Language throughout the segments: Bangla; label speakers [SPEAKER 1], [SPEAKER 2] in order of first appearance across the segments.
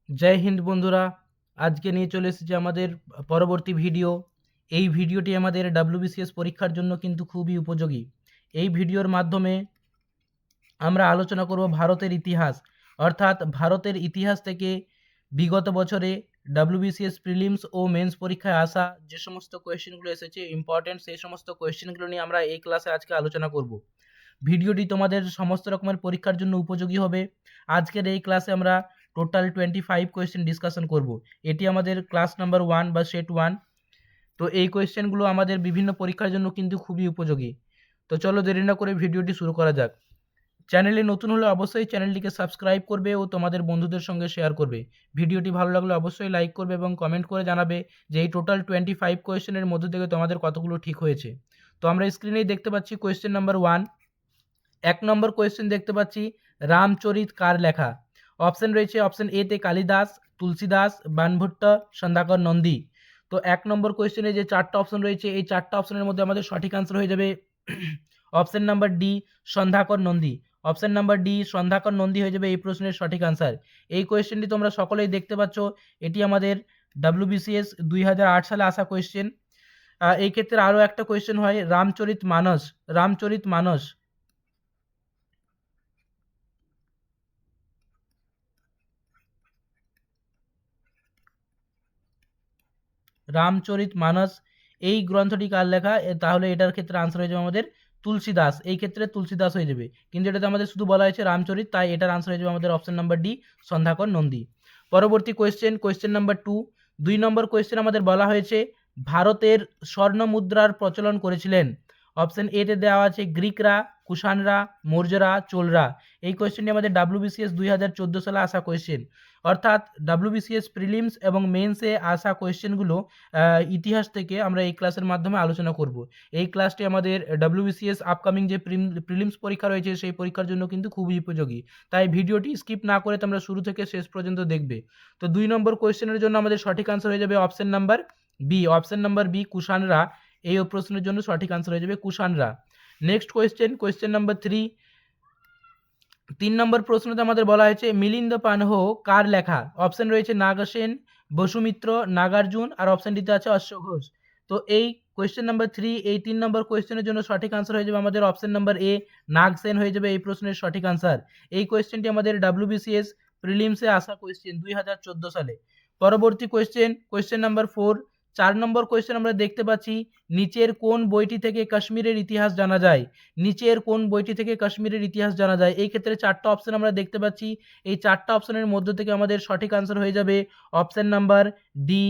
[SPEAKER 1] জয় হিন্দ বন্ধুরা, আজকে নিয়ে চলে এসেছি আমাদের পরবর্তী ভিডিও। এই ভিডিওটি আমাদের WBCS পরীক্ষার জন্য কিন্তু খুবই উপযোগী। এই ভিডিওর মাধ্যমে আমরা আলোচনা করব ভারতের ইতিহাস, অর্থাৎ ভারতের ইতিহাস থেকে বিগত বছরে WBCS প্রিলিমস ও মেন্স পরীক্ষায় আসা যে সমস্ত কোয়েশ্চেনগুলো এসেছে ইম্পর্টেন্ট, সেই সমস্ত কোয়েশ্চেনগুলো নিয়ে আমরা এই ক্লাসে আজকে আলোচনা করব। ভিডিওটি তোমাদের সমস্ত রকমের পরীক্ষার জন্য উপযোগী হবে। আজকের এই ক্লাসে আমরা টোটাল 25 কোয়েশ্চেন ডিসকাশন করব। এটি আমাদের ক্লাস নাম্বার 1 বা সেট 1। তো এই কোয়েশ্চেনগুলো আমাদের বিভিন্ন পরীক্ষার জন্য কিন্তু খুবই উপযোগী। তো চলো দেরি না করে ভিডিওটি শুরু করা যাক। চ্যানেলে নতুন হলে অবশ্যই চ্যানেলটিকে সাবস্ক্রাইব করবে ও তোমাদের বন্ধুদের সঙ্গে শেয়ার করবে। ভিডিওটি ভালো লাগলে অবশ্যই লাইক করবে এবং কমেন্ট করে জানাবে যে এই টোটাল 25 কোয়েশ্চেনের মধ্যে থেকে তোমাদের কতগুলো ঠিক হয়েছে। তো আমরা স্ক্রিনেই দেখতে পাচ্ছি কোয়েশ্চেন নাম্বার 1। 1 নম্বর কোয়েশ্চেন দেখতে পাচ্ছি, রামচরিত কার লেখা? অপশন রয়েছে অপশন এ তে কালিদাস, তুলসীদাস, বাণভট্ট, সন্ধ্যাকর নন্দী। তো 1 নম্বর কোয়েশ্চেনে যে 4টা অপশন রয়েছে এই 4টা অপশনের মধ্যে আমাদের সঠিক আনসার হয়ে যাবে option number D, Sandhyakar Nandi. Option number D, Sandhyakar Nandi হয়ে যাবে এই প্রশ্নের সঠিক আনসার। এই কোয়েশ্চেনটি তোমরা সকলেই দেখতে পাচ্ছ, এটি আমাদের WBCS 2008 সালে আসা কোয়েশ্চেন। এই ক্ষেত্রে আরও একটা কোয়েশ্চেন হয়, রামচরিত মানস। রামচরিত মানস রামচরিত মানস এই গ্রন্থটি কার লেখা? তাহলে এটার ক্ষেত্রে আনসার হয়ে যাবে আমাদের তুলসীদাস। এই ক্ষেত্রে তুলসীদাস হয়ে যাবে, কিন্তু এটাতে আমাদের শুধু বলা হয়েছে রামচরিত, তাই এটার আনসার হয়ে যাবে আমাদের option number D, Sandhyakar Nandi. পরবর্তী কোয়েশ্চেন, কোয়েশ্চেন নাম্বার 2। 2 নম্বর কোয়েশ্চেন আমাদের বলা হয়েছে ভারতের স্বর্ণ মুদ্রার প্রচলন করেছিলেন। অপশন এ তে দেওয়া আছে গ্রিকরা, কুষাণরা, মৌর্যরা, চোলরা। এই কোয়েশ্চেনটি আমাদের WBCS 2014 সালে আসা কোয়েশ্চেন। অর্থাৎ WBCS প্রিলিমস এবং মেন্সে আসা কোয়েশ্চেনগুলো ইতিহাস থেকে আমরা এই ক্লাসের মাধ্যমে আলোচনা করব। এই ক্লাসটি আমাদের WBCS আপকামিং যে প্রিলিমস পরীক্ষা রয়েছে সেই পরীক্ষার জন্য কিন্তু খুবই উপযোগী। তাই ভিডিওটি স্কিপ না করে তোমরা শুরু থেকে শেষ পর্যন্ত দেখবে। তো 2 নম্বর কোয়েশ্চেনের জন্য আমাদের সঠিক আনসার হয়ে যাবে option number B. Option number B, কুষাণরা। এই প্রশ্নের জন্য সঠিক আনসার হয়ে যাবে কুষাণরা। Next question, question number 3। 3 নম্বর প্রশ্নতে আমাদের বলা হয়েছে মিলিন্দ পানহ কার লেখা? অপশন রয়েছে নাগসেন, বসুমিত্র, নাগার্জুন, আর অপশন ডিতে আছে অশ্বঘোষ। তো এই কোয়েশ্চেন নাম্বার 3, এই 3 নম্বর কোয়েশ্চেনের জন্য সঠিক আনসার হয়ে যাবে আমাদের অপশন নাম্বার এ, নাগসেন হয়ে যাবে এই প্রশ্নের সঠিক আনসার। এই কোয়েশ্চেনটি আমাদের WBCS প্রিলিমসে আসা কোয়েশ্চেন 2014 সালে। পরবর্তী কোয়েশ্চেন, কোয়েশ্চেন নাম্বার 4। 4 নম্বর কোয়েশ্চেন আমরা দেখতে পাচ্ছি, নিচের কোন বইটি থেকে কাশ্মীরের ইতিহাস জানা যায়? নিচের কোন বইটি থেকে কাশ্মীরের ইতিহাস জানা যায়? এই ক্ষেত্রে 4টা অপশন আমরা দেখতে পাচ্ছি। এই 4টা অপশনের মধ্য থেকে আমাদের সঠিক আনসার হয়ে যাবে option number D,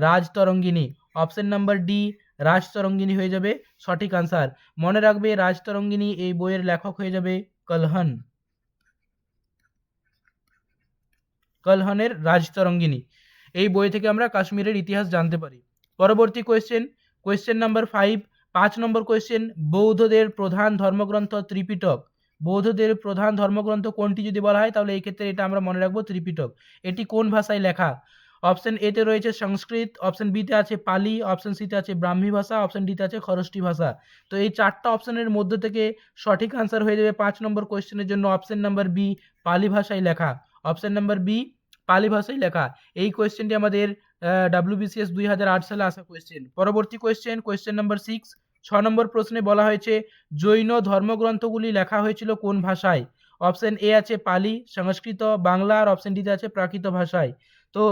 [SPEAKER 1] Rajatarangini. Option number D, Rajatarangini হয়ে যাবে সঠিক আনসার। মনে রাখবে রাজতরঙ্গিনী এই বইয়ের লেখক হয়ে যাবে কলহন। কলহনের রাজতরঙ্গিনী এই বই থেকে আমরা কাশ্মীরের ইতিহাস জানতে পারি। পরবর্তী কোয়েশ্চেন, কোয়েশ্চেন নাম্বার 5। 5 নম্বর কোয়েশ্চেন, বৌদ্ধদের প্রধান ধর্মগ্রন্থ ত্রিপিটক। বৌদ্ধদের প্রধান ধর্মগ্রন্থ কোনটি যদি বলা হয় তাহলে এই ক্ষেত্রে এটা আমরা মনে রাখবো ত্রিপিটক। এটি কোন ভাষায় লেখা? অপশন এ তে রয়েছে সংস্কৃত, অপশন বি তে আছে পালি, অপশন সি তে আছে ব্রাহ্মী ভাষা, অপশন ডি তে আছে খরষ্টি ভাষা। তো এই 4টা অপশনের মধ্য থেকে সঠিক আনসার হয়ে যাবে 5 নম্বর কোয়েশ্চেনের জন্য অপশন নাম্বার বি, পালি ভাষায় লেখা। অপশন নাম্বার বি, পালি ভাষায় লেখা। এই কোয়েশ্চেনটি আমাদের WBCS 2008 সালে আসা কোয়েশ্চেন। পরবর্তী কোয়েশ্চেন, কোয়েশ্চেন নাম্বার 6। 6 নম্বর প্রশ্নে বলা হয়েছে জৈন ধর্মগ্রন্থগুলি লেখা হয়েছিল কোন ভাষায়? অপশন এ আছে পালি, সংস্কৃত, বাংলা, আর অপশন ডিতে আছে প্রাকৃত ভাষায়। তো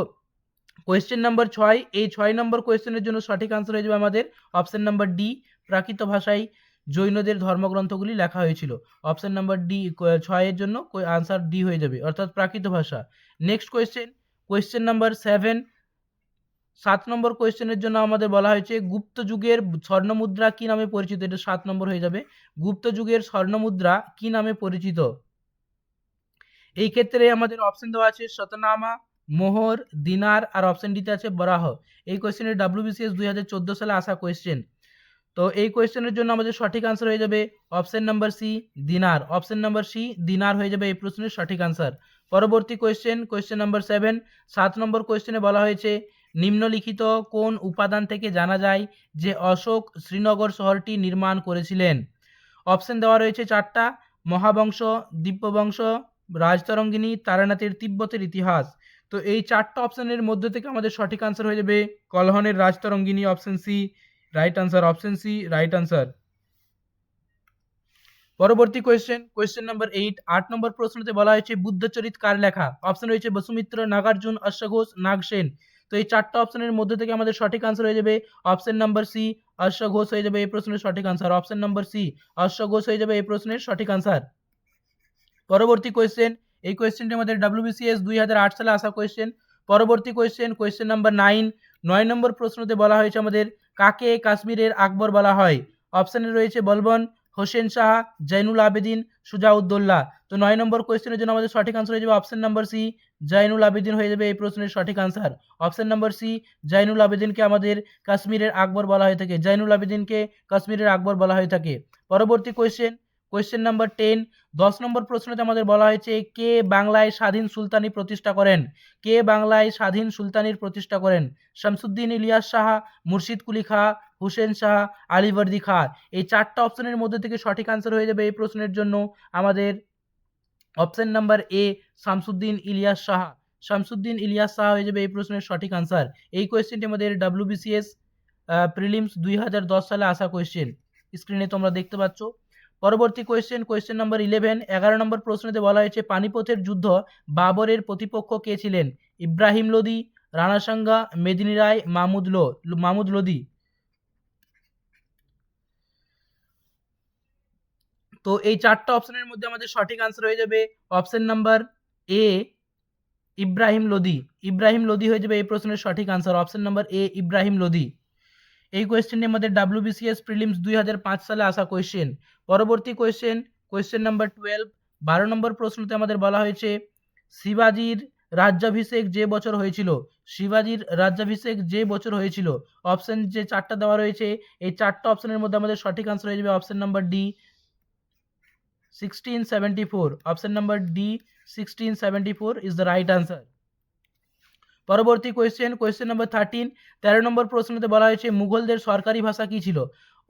[SPEAKER 1] কোয়েশ্চেন নাম্বার 6, এই 6 নম্বর কোয়েশ্চেনের জন্য সঠিক আনসার হয়ে যাবে আমাদের অপশন নাম্বার ডি, প্রাকৃত ভাষায় জৈনদের ধর্মগ্রন্থগুলি লেখা হয়েছিল। অপশন নাম্বার ডি 6 এর জন্য আনসার ডি হয়ে যাবে, অর্থাৎ প্রাকৃত ভাষা। Next question, question number 7। 7 নম্বর কোয়েশ্চেনের জন্য আমাদের বলা হয়েছে গুপ্ত যুগের স্বর্ণমুদ্রা কি নামে পরিচিত? এটা 7 নম্বর হয়ে যাবে, গুপ্ত যুগের স্বর্ণমুদ্রা কি নামে পরিচিত? এই ক্ষেত্রে আমাদের অপশন দেওয়া আছে শতনামা, মোহর, দিনার, আর অপশন ডিতে আছে বরাহ। এই কোয়েশ্চেনের WBCS 2014 সালে আসা কোয়েশ্চেন। তো এই কোয়েশ্চেনের জন্য আমাদের সঠিক আনসার হয়ে যাবে অপশন নাম্বার সি, দিনার। অপশন নাম্বার সি, দিনার হয়ে যাবে এই প্রশ্নের সঠিক আনসার। পরবর্তী কোয়েশ্চেন, কোয়েশ্চেন নাম্বার 7। 7 নম্বর কোয়েশ্চেনে বলা হয়েছে নিম্নলিখিত কোন উপাদান থেকে জানা যায় যে অশোক শ্রীনগর শহরটি নির্মাণ করেছিলেন? অপশন দেওয়া রয়েছে 4টা, মহাবংশ, দিব্যবংশ, রাজতরঙ্গিনী, তারানাথের তিব্বতের ইতিহাস। তো তো এই চারটা অপশনের মধ্যে থেকে আমাদের সঠিক আনসার হয়ে যাবে কলহনের Rajatarangini, option C right answer, option C right answer. পরবর্তী কোয়েশ্চেন নাম্বার 8, 8 নম্বর প্রশ্নতে বলা হয়েছে বুদ্ধচরিত কার লেখা? অপশন রয়েছে বসুমিত্র, নাগার্জুন, অশ্বঘোষ, নাগসেন। তো এই চারটা অপশনের মধ্যে থেকে আমাদের সঠিক আনসার হয়ে যাবে অপশন নাম্বার সি অশ্বঘোষ হয়ে যাবে এই প্রশ্নের সঠিক আনসার, অপশন নাম্বার সি অশ্বঘোষ হয়ে যাবে এই প্রশ্নের সঠিক আনসার। পরবর্তী কোয়েশ্চেন, এই কোয়েশ্চেনটি আমাদের WBCS 2008 সালে আসা কোয়েশ্চেন। পরবর্তী কোয়েশ্চেন নাম্বার 9, 9 নম্বর প্রশ্নতে বলা হয়েছে আমাদের কাকে কাশ্মীরের আকবর বলা হয়? অপশানে রয়েছে বলবন, হোসেন শাহ, জৈনুল আবেদিন, সুজাউদ্দৌলা। তো 9 নম্বর কোয়েশ্চেনের জন্য আমাদের সঠিক আনসার হয়ে যাবে option number C Zainul Abidin হয়ে যাবে এই প্রশ্নের সঠিক answer. Option number C Zainul আবেদিনকে আমাদের কাশ্মীরের আকবর বলা হয়ে থাকে, জৈনুল আবেদিনকে কাশ্মীরের আকবর বলা হয়ে থাকে। পরবর্তী কোয়েশ্চেন নাম্বার 10, 10 নম্বর প্রশ্নতে আমাদের বলা হয়েছে কে বাংলায় স্বাধীন সুলতানি প্রতিষ্ঠা করেন? কে বাংলায় স্বাধীন সুলতানির প্রতিষ্ঠা করেন? শামসুদ্দিন ইলিয়াস শাহ, মুর্শিদ কুলি খাঁ, হুসেন শাহ, আলীবর্দী খাঁ। এই চারটা অপশনের মধ্যে থেকে সঠিক আনসার হয়ে যাবে এই প্রশ্নের জন্য আমাদের option number A Shamsuddin Ilyas Shah, Shamsuddin Ilyas Shah হয়ে যাবে এই প্রশ্নের সঠিক আনসার। এই কোয়েশ্চেনটি আমাদের WBCS প্রিলিমস 2010 সালে আসা কোয়েশ্চেন, স্ক্রিনে তোমরা দেখতে পাচ্ছ। পরবর্তী কোয়েশ্চেন নাম্বার 11, 11 নম্বর প্রশ্নতে বলা হয়েছে পানিপথের যুদ্ধ বাবরের প্রতিপক্ষ কে ছিলেন? ইব্রাহিম লোদি, রানা সাঙ্গা, মেদিনী রায়, মাহমুদ লোদি। তো এই চারটা অপশনের মধ্যে আমাদের সঠিক আনসার হয়ে যাবে অপশন নাম্বার এ ইব্রাহিম লোদি, ইব্রাহিম লোদি হয়ে যাবে এই প্রশ্নের সঠিক আনসার, অপশন নাম্বার এ ইব্রাহিম লোদি। এই কোয়েশ্চেনটি আমাদের WBCS প্রিলিমস 2005 সালে আসা কোয়েশ্চেন। পরবর্তী কোয়েশ্চেন নাম্বার 12, 12 নম্বর প্রশ্নতে আমাদের বলা হয়েছে শিবাজির রাজ্যাভিষেক যে বছর হয়েছিল, শিবাজির রাজ্যাভিষেক যে বছর হয়েছিল। অপশন যে চারটা দেওয়া রয়েছে এই চারটা অপশনের মধ্যে আমাদের সঠিক আনসার হয়ে যাবে option number D 1674, option number D 1674 is the right answer. পরবর্তী কোয়েশ্চেন নাম্বার 13, 13 নম্বর প্রশ্নতে বলা হয়েছে মুঘলদের সরকারি ভাষা কি ছিল?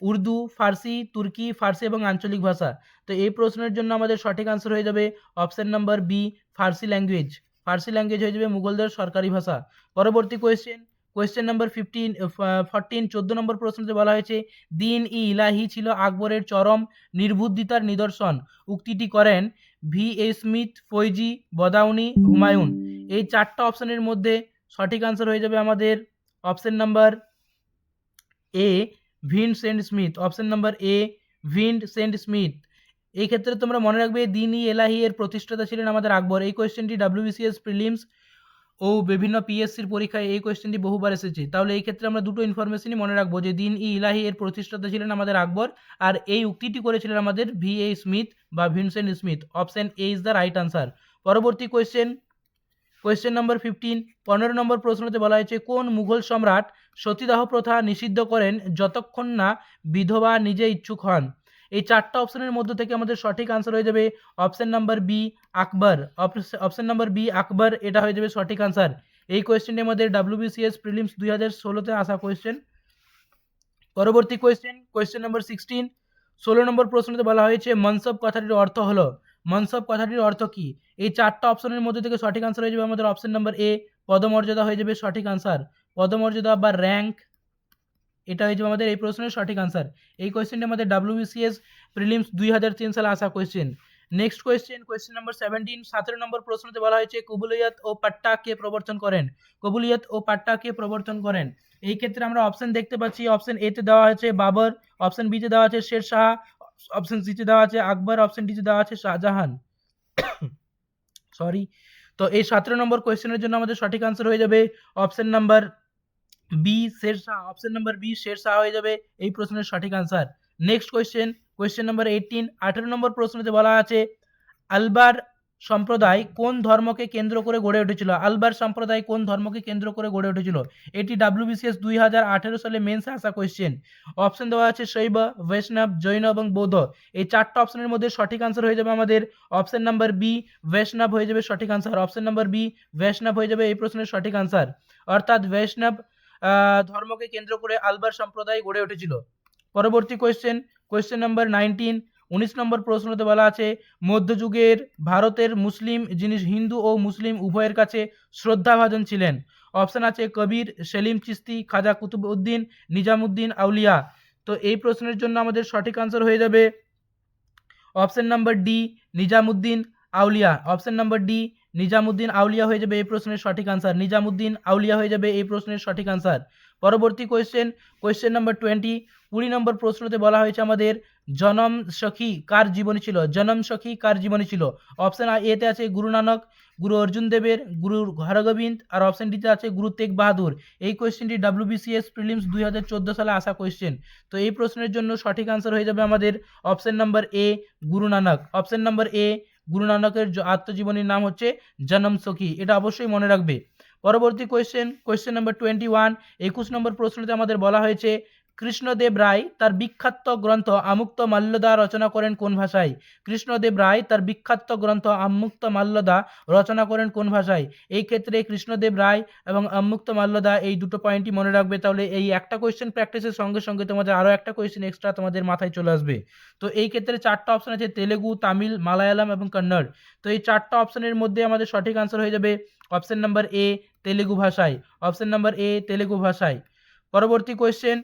[SPEAKER 1] উর্দু, ফার্সি, তুর্কি, ফার্সি এবং আঞ্চলিক ভাষা। তো এই প্রশ্নের জন্য আমাদের সঠিক আনসার হয়ে যাবে অপশন নাম্বার বি ফার্সি ল্যাঙ্গুয়েজ, ফার্সি ল্যাঙ্গুয়েজ হয়ে যাবে মুঘলদের সরকারি ভাষা। পরবর্তী কোয়েশ্চেন নাম্বার 14, 14 নম্বর প্রশ্নতে বলা হয়েছে দিন ই ইলাহি ছিল আকবরের চরম নির্বুদ্ধিতার নিদর্শন, উক্তিটি করেন VA স্মিথ, ফৈজি, বদাউনি, হুমায়ুন। এই চারটা অপশনের মধ্যে সঠিক আনসার হয়ে যাবে আমাদের অপশন নাম্বার এ ভিনসেন্ট স্মিথ, অপশন নাম্বার এ ভিনসেন্ট স্মিথ। এই ক্ষেত্রে তোমরা মনে রাখবে দিন ই এলাহি এর প্রতিষ্ঠাতা ছিলেন আমাদের আকবর। এই কোয়েশ্চেনটি WBCS প্রিলিমস ও বিভিন্ন PSCর পরীক্ষায় এই কোয়েশ্চেনটি বহুবার এসেছে। তাহলে এই ক্ষেত্রে আমরা দুটো ইনফরমেশনই মনে রাখবো যে দিন ই ইলাহি এর প্রতিষ্ঠাতা ছিলেন আমাদের আকবর, আর এই উক্তিটি করেছিলেন আমাদের VA স্মিথ বা Vincent Smith. Option A is the right answer. পরবর্তী কোয়েশ্চেন নাম্বার 15, 15 নম্বর প্রশ্নতে বলা হয়েছে কোন মুঘল সম্রাট সতীদাহ প্রথা নিষিদ্ধ করেন যতক্ষণ না বিধবা নিজে ইচ্ছুক হন? এই চারটা অপশনের মধ্যে থেকে আমাদের সঠিক আনসার হয়ে যাবে অপশন নাম্বার বি আকবর, অপশন নাম্বার বি আকবর, এটা হয়ে যাবে সঠিক আনসার। এই কোয়েশ্চেনটি আমাদের WBCS প্রিলিমস 2016-তে আসা কোয়েশ্চেন। পরবর্তী কোয়েশ্চেন নাম্বার 16, 16 নম্বর প্রশ্নতে বলা হয়েছে মনসব কথাটির অর্থ হলো, মনসব কথাটির অর্থ কি? এই চারটা অপশনের মধ্যে থেকে সঠিক আনসার হয়ে যাবে আমাদের অপশন নাম্বার এ পদমর্যাদা হয়ে যাবে সঠিক আনসার, পদমর্যাদা বা র্যাঙ্ক, এটা হয়ে যাবে আমাদের এই প্রশ্নের সঠিক আনসার। এই কোয়েশ্চেনটি আমাদের WBCS প্রিলিমস 2003 সালে আসা কোয়েশ্চেন। নেক্সট কোয়েশ্চেন নাম্বার 17, 17 নম্বর প্রশ্নতে বলা হয়েছে কবুলিয়ত ও পাট্টা কে প্রবর্তন করেন? কবুলিয়ত ও পাট্টা কে প্রবর্তন করেন? এই ক্ষেত্রে আমরা অপশন দেখতে পাচ্ছি অপশন এ তে দেওয়া হয়েছে বাবর, অপশন বি তে দেওয়া আছে শের শাহ, অপশন সি তে দেওয়া আছে আকবর, অপশন ডি তে দেওয়া আছে শাহজাহান। সরি। তো এই 17 নম্বর কোয়েশ্চেনের জন্য আমাদের সঠিক আনসার হয়ে যাবে option number B Sher Shah, option number B Sher Shah হয়ে যাবে এই প্রশ্নের সঠিক আনসার। নেক্সট কোয়েশ্চেন নাম্বার 18, 18 নম্বর প্রশ্নতে বলা আছে আলবার সম্প্রদায় কোন ধর্মকে কেন্দ্র করে গড়ে উঠেছিল? আলবার সম্প্রদায় কোন ধর্মকে কেন্দ্র করে গড়ে উঠেছিল? এটি WBCS 2018 সালে মেন্সে আসা কোয়েশ্চেন। অপশন দেওয়া আছে শৈব, বৈষ্ণব, জৈন এবং বৌদ্ধ। এই চারটা অপশনের মধ্যে সঠিক আনসার হয়ে যাবে আমাদের অপশন নাম্বার বি বৈষ্ণব হয়ে যাবে সঠিক আনসার, অপশন নাম্বার বি বৈষ্ণব হয়ে যাবে এই প্রশ্নের সঠিক আনসার। অর্থাৎ বৈষ্ণব ধর্মকে কেন্দ্র করে আলবার সম্প্রদায় গড়ে উঠেছিল। পরবর্তী কোয়েশ্চেন নাম্বার 19, 19 নম্বর প্রশ্নতে বলা আছে মধ্যযুগের ভারতের মুসলিম যিনি হিন্দু ও মুসলিম উভয়ের কাছে শ্রদ্ধাভাজন ছিলেন। অপশান আছে কবির, সেলিম চিশতি, খাজা কুতুবউদ্দিন, নিজামুদ্দিন আউলিয়া। তো এই প্রশ্নের জন্য আমাদের সঠিক আনসার হয়ে যাবে অপশন নাম্বার ডি, নিজামুদ্দিন আউলিয়া। অপশন নাম্বার ডি, নিজামুদ্দিন আউলিয়া হয়ে যাবে এই প্রশ্নের সঠিক আনসার। নিজামুদ্দিন আউলিয়া হয়ে যাবে এই প্রশ্নের সঠিক আনসার। পরবর্তী কোয়েশ্চেন নাম্বার 20 নম্বর প্রশ্নতে বলা হয়েছে আমাদের জনম সখী কার জীবনী ছিল। জনম সখী কার জীবনী ছিল? অপশন এতে আছে গুরু নানক, গুরু অর্জুন দেবের, গুরু হরগোবিন্দ, আর অপশন ডিতে আছে গুরু তেগ বাহাদুর। এই কোয়েশ্চেনটি WBCS প্রিলিমস 2014 সালে আসা কোয়েশ্চেন। তো এই প্রশ্নের জন্য সঠিক আনসার হয়ে যাবে আমাদের অপশন নাম্বার এ, গুরু নানক। অপশন নাম্বার এ, গুরু নানকের আত্মজীবনীর নাম হচ্ছে জনম সখী। এটা অবশ্যই মনে রাখবে। পরবর্তী কোয়েশ্চেন নাম্বার 21, 21 নম্বর প্রশ্নতে আমাদের বলা হয়েছে কৃষ্ণদেব রায় তার বিখ্যাত গ্রন্থ আমুক্ত মাল্যদা রচনা করেন কোন ভাষায়? কৃষ্ণদেব রায় তার বিখ্যাত গ্রন্থ আমুক্ত মাল্যদা রচনা করেন কোন ভাষায়? এই ক্ষেত্রে কৃষ্ণদেব রায় এবং আমুক্ত মাল্যদা এই দুটো পয়েন্টই মনে রাখবে। তাহলে এই একটা কোয়েশ্চেন প্র্যাকটিসের সঙ্গে সঙ্গে তোমাদের আরও একটা কোয়েশ্চেন এক্সট্রা তোমাদের মাথায় চলে আসবে। তো এই ক্ষেত্রে 4টা অপশন আছে তেলেগু, তামিল, মালায়ালাম এবং কন্নড়। তো এই 4টা অপশনের মধ্যে আমাদের সঠিক আনসার হয়ে যাবে অপশন নাম্বার এ, তেলেগু ভাষায়। অপশন নাম্বার এ, তেলেগু ভাষায়। পরবর্তী কোয়েশ্চেন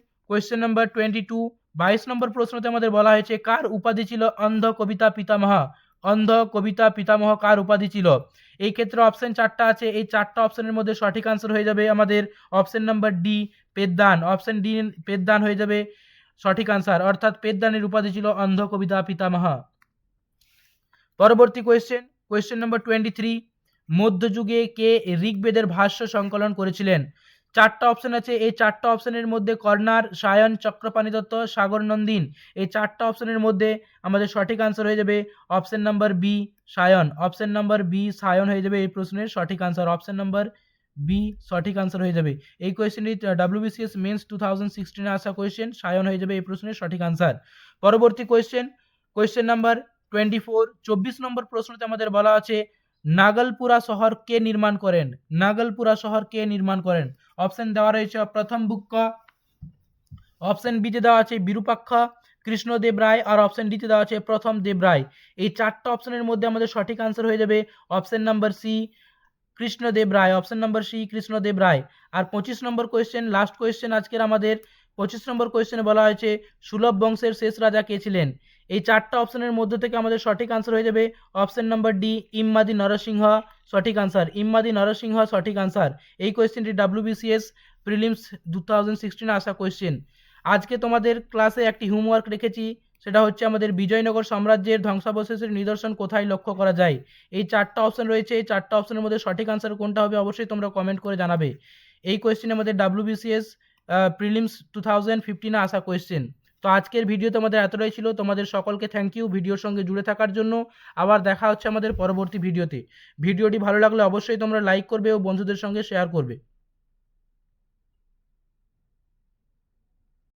[SPEAKER 1] নাম্বার 22, 22 নম্বর প্রশ্নতে আমাদের বলা হয়েছে কার উপাধি ছিল অন্ধ কবিতা পিতামহ? অন্ধ কবিতা পিতামহ কার উপাধি ছিল? এই ক্ষেত্রে অপশন 4টা আছে। এই 4টা অপশনের মধ্যে সঠিক আনসার হয়ে যাবে আমাদের option number D, Peddana. Option D, Peddana হয়ে যাবে সঠিক আনসার। অর্থাৎ পেদ্দানের উপাধি ছিল অন্ধ কবিতা পিতামহ। পরবর্তী কোয়েশ্চেন নাম্বার 23, মধ্যযুগে কে ঋগ্বেদের ভাষ্য সংকলন করেছিলেন? 4টা অপশন আছে। এই 4টা অপশনের মধ্যে কর্নার, সায়ন, চক্রপাণি দত্ত, সাগর নন্দিন। এই 4টা অপশনের মধ্যে আমাদের সঠিক আনসার হয়ে যাবে option number B, Sayan. Option number B, Sayan হয়ে যাবে এই প্রশ্নের সঠিক আনসার। অপশন নাম্বার বি সঠিক আনসার হয়ে যাবে। এই কোয়েশ্চেনটি WBCS মেন্স 2016 আসা কোয়েশ্চেন। সায়ন হয়ে যাবে এই প্রশ্নের সঠিক আনসার। পরবর্তী কোয়েশ্চেন নাম্বার 24, 24 নম্বর প্রশ্নতে আমাদের বলা আছে নাগলপুরা শহর কে নির্মাণ করেন? নাগলপুরা শহর কে নির্মাণ করেন? অপশন দেওয়া রয়েছে প্রথম বুক্ক, অপশন বিতে দেওয়া আছে বিরূপাক্ষ, কৃষ্ণদেব রায়, আর অপশন ডিতে দেওয়া আছে প্রথম দেব রায়। এই 4টা অপশনের মধ্যে আমাদের সঠিক আনসার হয়ে যাবে অপশন নাম্বার সি, কৃষ্ণদেব রায়। অপশন নাম্বার সি, কৃষ্ণদেব রায়। আর 25 নম্বর কোয়েশ্চেন, লাস্ট কোয়েশ্চেন আজকের আমাদের 25 নম্বর কোয়েশ্চেনে বলা হয়েছে সুলভ বংশের শেষ রাজা কে ছিলেন? এই 4টা অপশনের মধ্যে থেকে আমাদের সঠিক আনসার হয়ে যাবে অপশন নাম্বার ডি, ইম্মাদি নরসিংহ সঠিক আনসার। ইম্মাদি নরসিংহ সঠিক আনসার। এই কোয়েশ্চেনটি WBCS প্রিলিমস 2016 আসা কোয়েশ্চেন। আজকে তোমাদের ক্লাসে একটি হোমওয়ার্ক রেখেছি, সেটা হচ্ছে আমাদের বিজয়নগর সাম্রাজ্যের ধ্বংসাবশেষের নিদর্শন কোথায় লক্ষ্য করা যায়। এই 4টা অপশন রয়েছে। এই 4টা অপশনের মধ্যে সঠিক আনসার কোনটা হবে অবশ্যই তোমরা কমেন্ট করে জানাবে। এই কোয়েশ্চেনের মধ্যে WBCS প্রিলিমস 2015 আসা কোয়েশ্চেন। তো আজকের ভিডিওতে আমাদের এতটাই ছিল। তোমাদের সকলকে থ্যাংক ইউ ভিডিওর সঙ্গে জুড়ে থাকার জন্য। আবার দেখা হচ্ছে আমাদের পরবর্তী ভিডিওতে। ভিডিওটি ভালো লাগলে অবশ্যই তোমরা লাইক করবে ও বন্ধুদের সঙ্গে শেয়ার করবে।